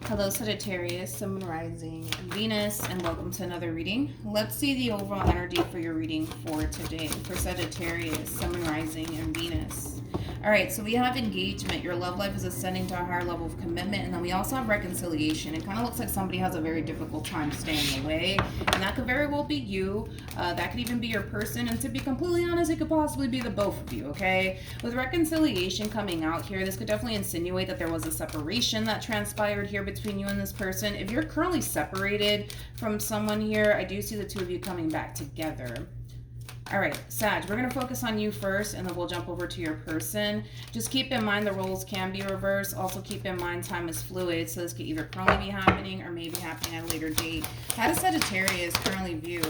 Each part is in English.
Hello Sagittarius, Sun, Rising, and Venus, and welcome to another reading. Let's see the overall energy for your reading for today for Sagittarius, Sun, Rising, and Venus. Alright, so we have engagement. Your love life is ascending to a higher level of commitment, and then we also have reconciliation. It kind of looks like somebody has a very difficult time staying away, and that could very well be you. That could even be your person, and to be completely honest, it could possibly be the both of you, okay? With reconciliation coming out here, this could definitely insinuate that there was a separation that transpired here between you and this person. If you're currently separated from someone here, I do see the two of you coming back together. All right, Sag, we're going to focus on you first, and then we'll jump over to your person. Just keep in mind the roles can be reversed. Also keep in mind time is fluid, so this could either currently be happening or maybe happening at a later date. How does Sagittarius currently view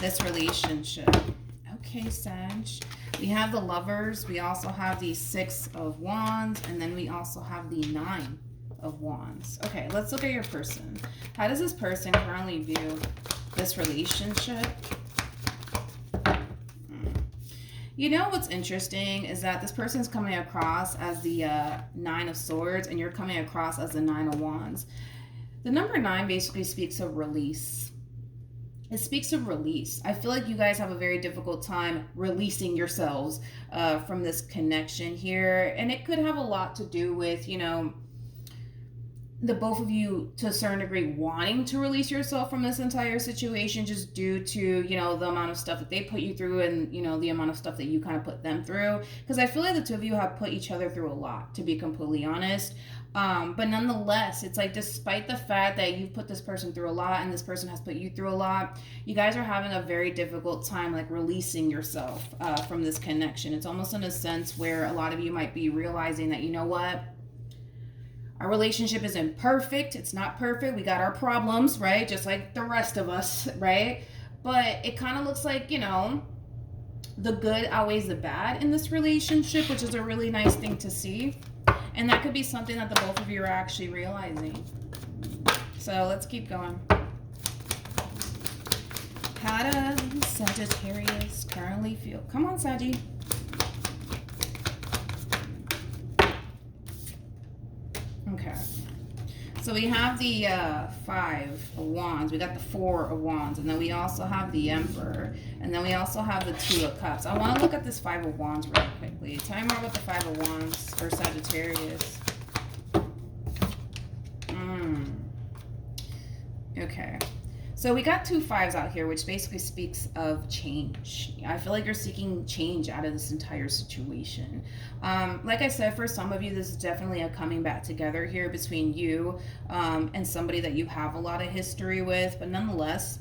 this relationship? Okay, Sag. We have the Lovers. We also have the Six of Wands, and then we also have the Nine of Wands. Okay, let's look at your person. How does this person currently view this relationship? You know what's interesting is that this person is coming across as the Nine of Swords, and you're coming across as the Nine of Wands. The number 9 basically speaks of release. It speaks of release. I feel like you guys have a very difficult time releasing yourselves from this connection here, and it could have a lot to do with, you know, the both of you to a certain degree wanting to release yourself from this entire situation just due to, you know, the amount of stuff that they put you through and, you know, the amount of stuff that you kind of put them through. Because I feel like the two of you have put each other through a lot, to be completely honest. But nonetheless, it's like despite the fact that you've put this person through a lot and this person has put you through a lot, you guys are having a very difficult time like releasing yourself from this connection. It's almost in a sense where a lot of you might be realizing that, you know what? Our relationship isn't perfect. It's not perfect. We got our problems, right? Just like the rest of us, right? But it kind of looks like, you know, the good outweighs the bad in this relationship, which is a really nice thing to see. And that could be something that the both of you are actually realizing. So let's keep going. How does Sagittarius currently feel? Come on, Saggy. Okay, so we have the 5 of Wands, we got the 4 of Wands, and then we also have the Emperor, and then we also have the 2 of Cups. I want to look at this 5 of Wands really quickly. Tell me more about the 5 of Wands for Sagittarius. Okay. So we got 2 5s out here, which basically speaks of change. I feel like you're seeking change out of this entire situation. Like I said, for some of you, this is definitely a coming back together here between you and somebody that you have a lot of history with. But nonetheless,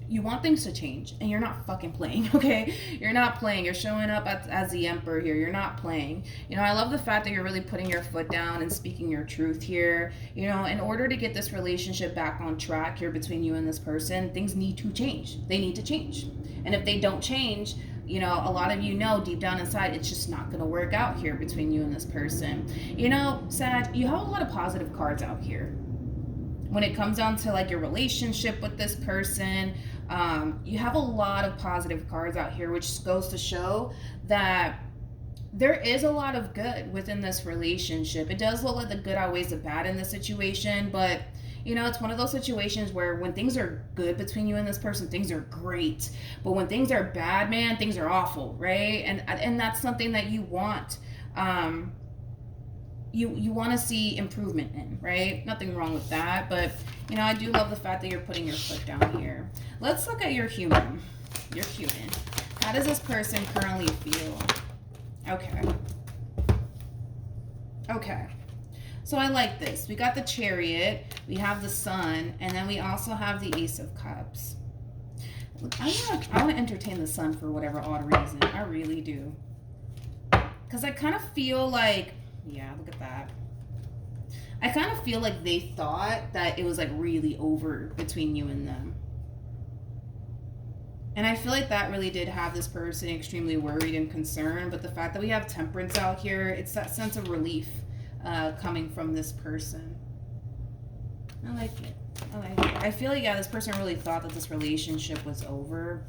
you want things to change, and you're not fucking playing, okay? You're not playing. You're showing up as the Emperor here. You're not playing. You know, I love the fact that you're really putting your foot down and speaking your truth here. You know, in order to get this relationship back on track here between you and this person, things need to change. They need to change. And if they don't change, you know, a lot of you know deep down inside, it's just not going to work out here between you and this person. You know, Sag, you have a lot of positive cards out here. When it comes down to like your relationship with this person, you have a lot of positive cards out here, which goes to show that there is a lot of good within this relationship. It does look like the good outweighs the bad in this situation, but you know, it's one of those situations where when things are good between you and this person, things are great. But when things are bad, man, things are awful, right? And that's something that you want. You want to see improvement in, right? Nothing wrong with that, but you know, I do love the fact that you're putting your foot down here. Let's look at your human. Your human. How does this person currently feel? Okay. Okay. So I like this. We got the Chariot, we have the Sun, and then we also have the Ace of Cups. I want to entertain the Sun for whatever odd reason. I really do. Because I kind of feel like, yeah, look at that. I kind of feel like they thought that it was like really over between you and them. And I feel like that really did have this person extremely worried and concerned. But the fact that we have Temperance out here, it's that sense of relief coming from this person. I like it. I like it. I feel like, yeah, this person really thought that this relationship was over.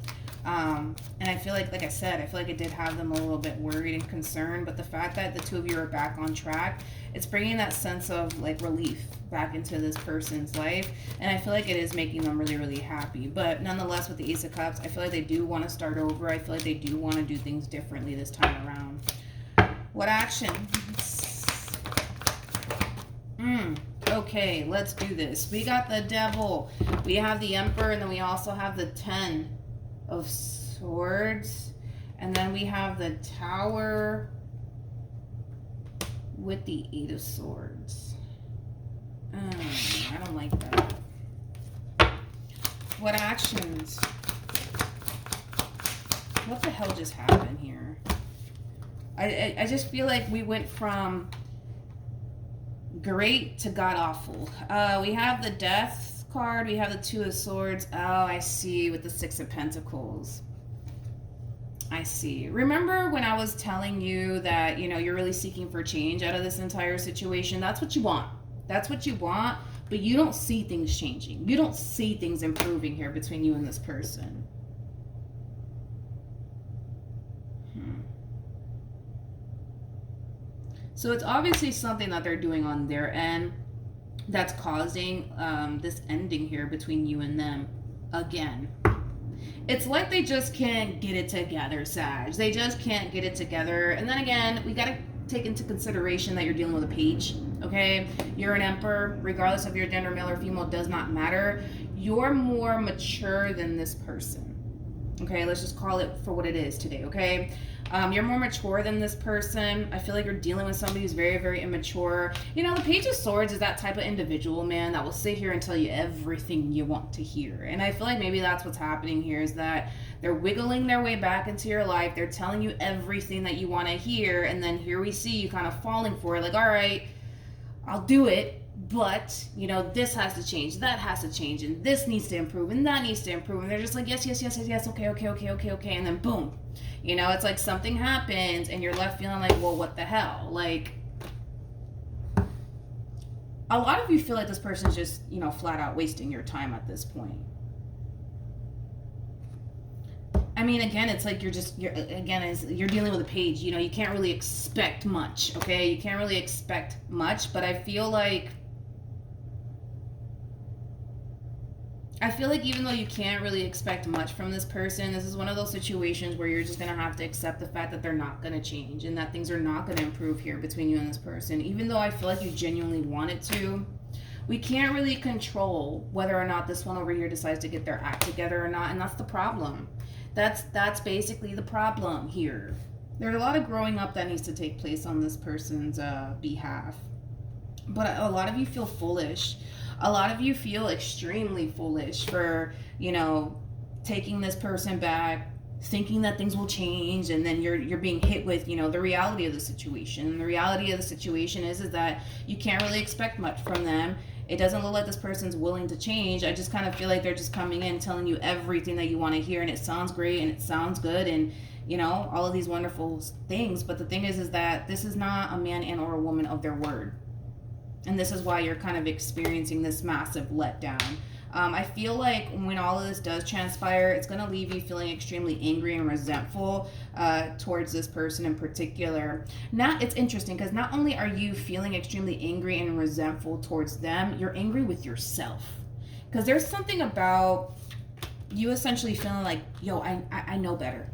And I feel like I said, I feel like it did have them a little bit worried and concerned, but the fact that the two of you are back on track, it's bringing that sense of like relief back into this person's life. And I feel like it is making them really, really happy. But nonetheless, with the Ace of Cups, I feel like they do want to start over. I feel like they do want to do things differently this time around. What action? Okay, let's do this. We got the Devil, we have the Emperor, and then we also have the 10 of Swords, and then we have the Tower with the 8 of Swords. I don't like that. What actions? What the hell just happened here? I just feel like we went from great to god awful. We have the Death card, we have the 2 of Swords. Oh, I see, with the 6 of Pentacles. I see. Remember when I was telling you that, you know, you're really seeking for change out of this entire situation? That's what you want. That's what you want, but you don't see things changing. You don't see things improving here between you and this person. So it's obviously something that they're doing on their end that's causing this ending here between you and them again. It's like they just can't get it together, Sag. They just can't get it together. And then again, we got to take into consideration that you're dealing with a page, okay? You're an Emperor, regardless of your gender, male or female, does not matter. You're more mature than this person, okay? Let's just call it for what it is today, okay? You're more mature than this person. I feel like you're dealing with somebody who's very, very immature. You know, the Page of Swords is that type of individual, man, that will sit here and tell you everything you want to hear. And I feel like maybe that's what's happening here, is that they're wiggling their way back into your life. They're telling you everything that you want to hear. And then here we see you kind of falling for it. Like, all right, I'll do it. But, you know, this has to change, that has to change, and this needs to improve, and that needs to improve. And they're just like, yes, yes, yes, yes, yes, okay, okay, okay, okay, okay. And then boom, you know, it's like something happens and you're left feeling like, well, what the hell? Like, a lot of you feel like this person's just, you know, flat out wasting your time at this point. I mean, again, it's like you're dealing with a page, you know, you can't really expect much, okay? You can't really expect much, but I feel like even though you can't really expect much from this person, this is one of those situations where you're just going to have to accept the fact that they're not going to change and that things are not going to improve here between you and this person. Even though I feel like you genuinely want it to, we can't really control whether or not this one over here decides to get their act together or not, and that's the problem. That's basically the problem here. There's a lot of growing up that needs to take place on this person's behalf. But a lot of you feel foolish. A lot of you feel extremely foolish for, you know, taking this person back, thinking that things will change, and then you're being hit with, you know, the reality of the situation. And the reality of the situation is that you can't really expect much from them. It doesn't look like this person's willing to change. I just kind of feel like they're just coming in telling you everything that you want to hear, and it sounds great and it sounds good and, you know, all of these wonderful things. But the thing is that this is not a man and or a woman of their word. And this is why you're kind of experiencing this massive letdown. I feel like when all of this does transpire, it's going to leave you feeling extremely angry and resentful towards this person in particular. Now, it's interesting because not only are you feeling extremely angry and resentful towards them, you're angry with yourself. Because there's something about you essentially feeling like, yo, I know better.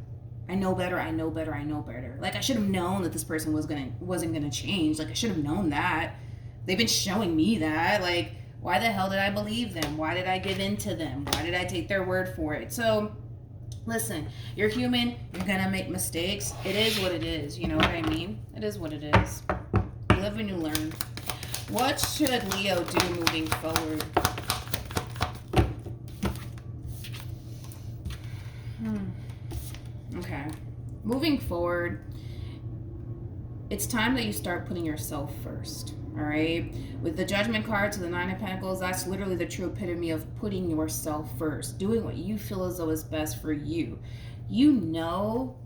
I know better, I know better, I know better. Like, I should have known that this person wasn't gonna change. Like, I should have known that. They've been showing me that. Like, why the hell did I believe them? Why did I give in to them? Why did I take their word for it? So, listen, you're human. You're going to make mistakes. It is what it is. You know what I mean? It is what it is. You live and you learn. What should Leo do moving forward? Okay. Moving forward, it's time that you start putting yourself first. All right, with the Judgment card to the 9 of Pentacles, that's literally the true epitome of putting yourself first, doing what you feel as though is best for you. You know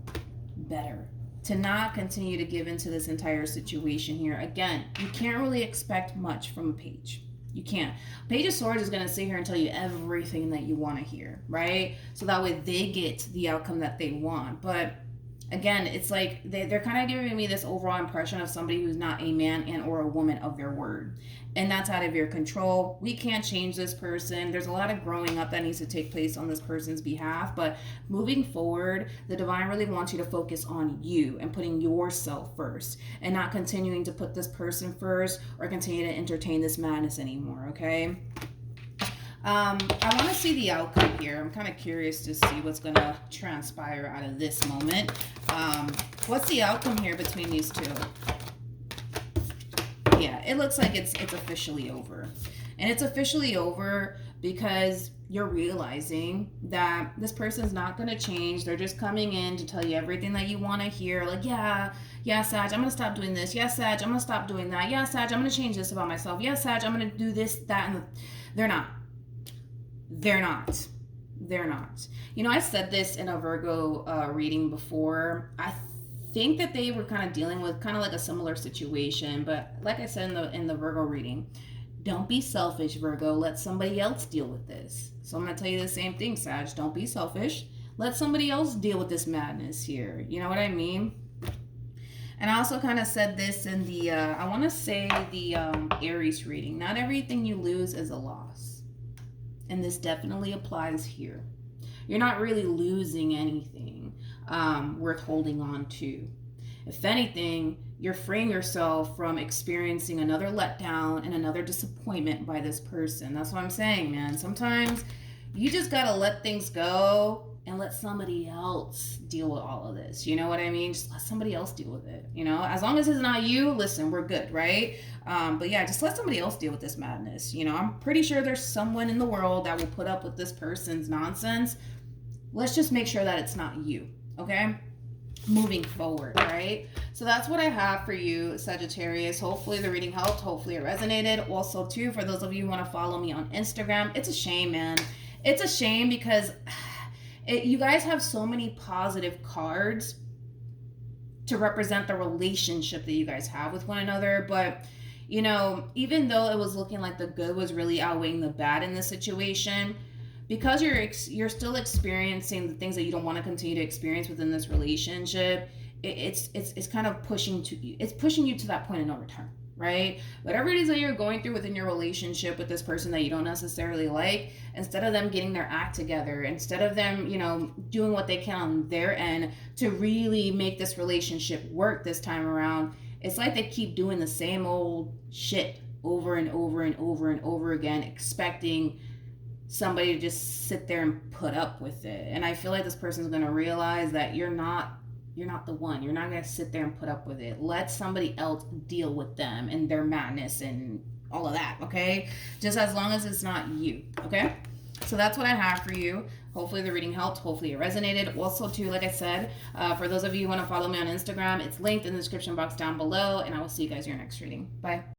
better to not continue to give into this entire situation here. Again, you can't really expect much from a page. You can't. Page of Swords is going to sit here and tell you everything that you want to hear, right? So that way they get the outcome that they want. But again, it's like they're kind of giving me this overall impression of somebody who's not a man and or a woman of their word. And that's out of your control. We can't change this person. There's a lot of growing up that needs to take place on this person's behalf. But moving forward, the divine really wants you to focus on you and putting yourself first and not continuing to put this person first or continue to entertain this madness anymore, okay? I want to see the outcome here. I'm kind of curious to see what's going to transpire out of this moment. What's the outcome here between these two? Yeah, it looks like it's officially over. And it's officially over because you're realizing that this person's not going to change. They're just coming in to tell you everything that you want to hear. Like, yeah, Sag, I'm going to stop doing this. Yeah, Sag, I'm going to stop doing that. Yeah, Sag, I'm going to change this about myself. Yeah, Sag, I'm going to do this, that, and they're not. They're not. They're not. You know, I said this in a Virgo reading before. I think that they were kind of dealing with kind of like a similar situation, but like I said in the Virgo reading, don't be selfish, Virgo. Let somebody else deal with this. So I'm going to tell you the same thing, Sag. Don't be selfish. Let somebody else deal with this madness here. You know what I mean? And I also kind of said this in the, I want to say the Aries reading. Not everything you lose is a loss. And this definitely applies here. You're not really losing anything worth holding on to. If anything, you're freeing yourself from experiencing another letdown and another disappointment by this person. That's what I'm saying, man. Sometimes you just got to let things go and let somebody else deal with all of this. You know what I mean? Just let somebody else deal with it. You know, as long as it's not you, listen, we're good, right? But yeah, just let somebody else deal with this madness. You know, I'm pretty sure there's someone in the world that will put up with this person's nonsense. Let's just make sure that it's not you, okay? Moving forward, right? So that's what I have for you, Sagittarius. Hopefully the reading helped. Hopefully it resonated. Also, too, for those of you who want to follow me on Instagram, it's a shame, man. It's a shame because you guys have so many positive cards to represent the relationship that you guys have with one another. But, you know, even though it was looking like the good was really outweighing the bad in this situation, because you're still experiencing the things that you don't want to continue to experience within this relationship, it's kind of pushing you to that point of no return, right? Whatever it is that you're going through within your relationship with this person that you don't necessarily like, instead of them getting their act together, instead of them, you know, doing what they can on their end to really make this relationship work this time around, it's like they keep doing the same old shit over and over and over and over again, expecting somebody to just sit there and put up with it. And I feel like this person's going to realize that you're not the one. You're not going to sit there and put up with it. Let somebody else deal with them and their madness and all of that, okay? Just as long as it's not you, okay? So that's what I have for you. Hopefully the reading helped. Hopefully it resonated. Also, too, like I said, for those of you who want to follow me on Instagram, it's linked in the description box down below, and I will see you guys in your next reading. Bye.